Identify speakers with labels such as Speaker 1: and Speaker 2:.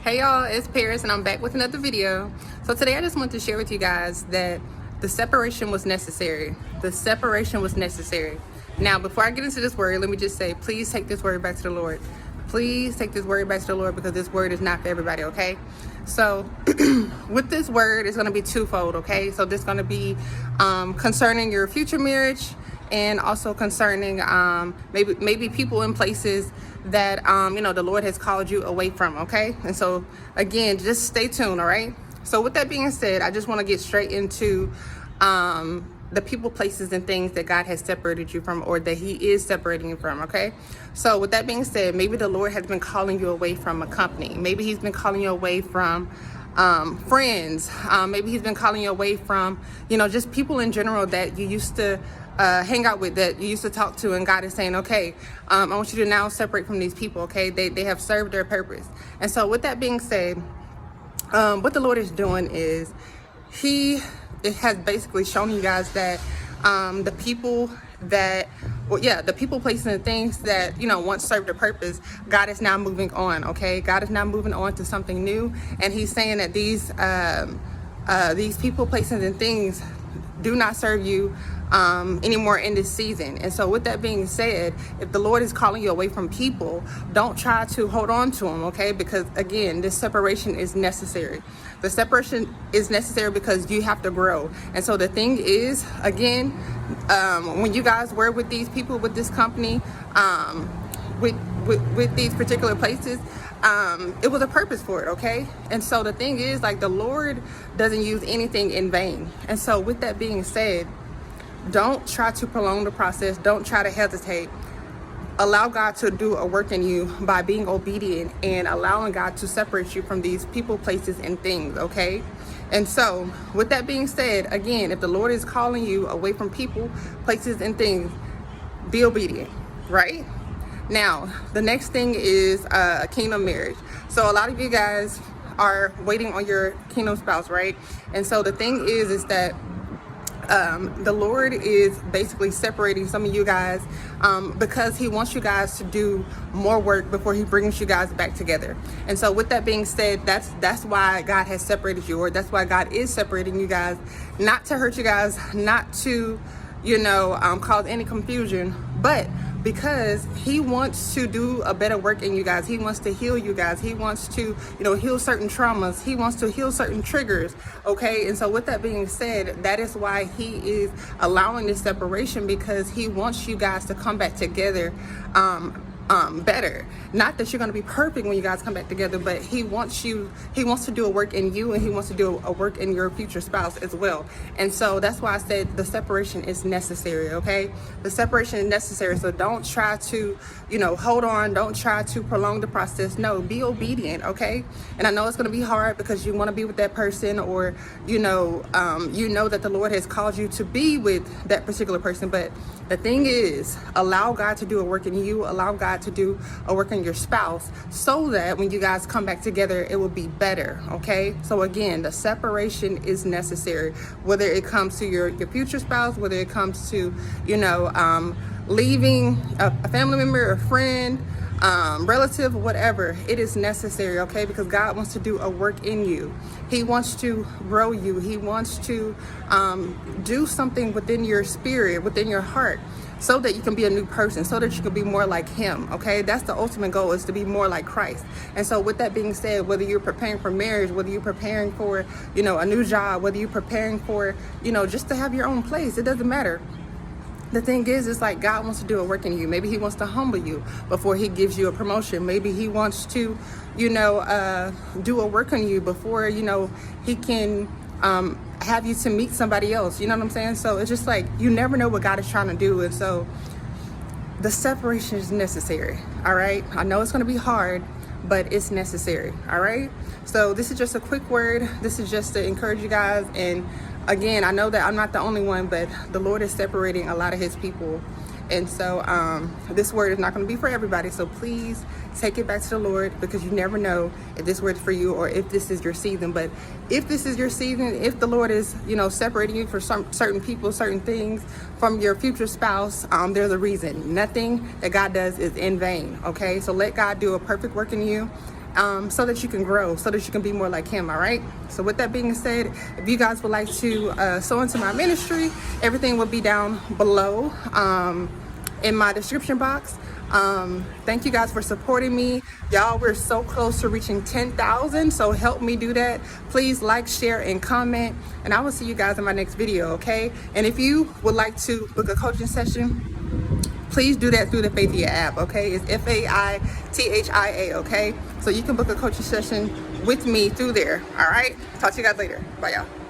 Speaker 1: Hey y'all, it's Paris and I'm back with another video. So today I just want to share with you guys that the separation was necessary. The separation was necessary. Now, before I get into this word, let me just say, please take this word back to the Lord. Please take this word back to the Lord because this word is not for everybody, okay? So with this word, it's going to be twofold, okay? So this is going to be concerning your future marriage and also concerning maybe people in places that the Lord has called you away from, okay? And so again, just stay tuned, all right? So with that being said, I just want to get straight into the people, places, and things that God has separated you from, or that He is separating you from, okay? So with that being said, maybe the Lord has been calling you away from a company. Maybe He's been calling you away from friends. Maybe He's been calling you away from, just people in general that you used to hang out with, that you used to talk to, and God is saying, okay, I want you to now separate from these people, okay? They have served their purpose. And so with that being said, what the Lord is doing is it has basically shown you guys that the people, places, and things that once served a purpose, God is now moving on, okay? God is now moving on to something new, and He's saying that these people, places, and things do not serve you anymore in this season. And so with that being said, if the Lord is calling you away from people, don't try to hold on to them, okay? Because again, this separation is necessary. The separation is necessary because you have to grow. And so the thing is, again, when you guys were with these people, with this company, with these particular places, it was a purpose for it, okay? And so the thing is, like, the Lord doesn't use anything in vain. And so with that being said, don't try to prolong the process. Don't try to hesitate. Allow God to do a work in you by being obedient and allowing God to separate you from these people, places, and things, okay? And so with that being said, again, if the Lord is calling you away from people, places, and things, be obedient, right? Now, the next thing is kingdom marriage. So a lot of you guys are waiting on your kingdom spouse, right? And so the thing is that the Lord is basically separating some of you guys because He wants you guys to do more work before He brings you guys back together. And so with that being said, that's why God has separated you, or that's why God is separating you guys, not to hurt you guys, not to cause any confusion, but because He wants to do a better work in you guys. He wants to heal you guys. He wants to, heal certain traumas. He wants to heal certain triggers, okay? And so with that being said, that is why He is allowing this separation, because He wants you guys to come back together better. Not that you're going to be perfect when you guys come back together, but He wants to do a work in you, and He wants to do a work in your future spouse as well. And so that's why I said the separation is necessary, okay? The separation is necessary. So don't try to, hold on. Don't try to prolong the process. No, be obedient, okay? And I know it's going to be hard because you want to be with that person, or, that the Lord has called you to be with that particular person. But the thing is, allow God to do a work in you. Allow God to do a work in your spouse, so that when you guys come back together, it will be better, okay? So again, the separation is necessary, whether it comes to your future spouse, whether it comes to, leaving a family member, a friend, relative, whatever. It is necessary, okay? Because God wants to do a work in you. He wants to grow you. He wants to do something within your spirit, within your heart, so that you can be a new person, so that you can be more like Him, okay? That's the ultimate goal, is to be more like Christ. And so with that being said, whether you're preparing for marriage, whether you're preparing for, a new job, whether you're preparing for, just to have your own place, it doesn't matter. The thing is, it's like God wants to do a work in you. Maybe He wants to humble you before He gives you a promotion. Maybe He wants to, do a work on you before, He can have you to meet somebody else. You know what I'm saying? So it's just like, you never know what God is trying to do. And so the separation is necessary, all right? I know it's going to be hard, but it's necessary, all right? So this is just a quick word. This is just to encourage you guys. And again, I know that I'm not the only one, but the Lord is separating a lot of His people. And so this word is not going to be for everybody. So please take it back to the Lord, because you never know if this word's for you or if this is your season. But if this is your season, if the Lord is, separating you for some certain people, certain things from your future spouse, there's a reason. Nothing that God does is in vain, okay? So let God do a perfect work in you. so that you can grow, so that you can be more like him. All right. So with that being said, if you guys would like to sow into my ministry, everything will be down below in my description box. Thank you guys for supporting me. Y'all, we're so close to reaching 10,000, so help me do that. Please like, share, and comment, and I will see you guys in my next video, okay? And if you would like to book a coaching session, please do that through the Faithia app, okay? It's Faithia, okay? So you can book a coaching session with me through there, all right? Talk to you guys later. Bye, y'all.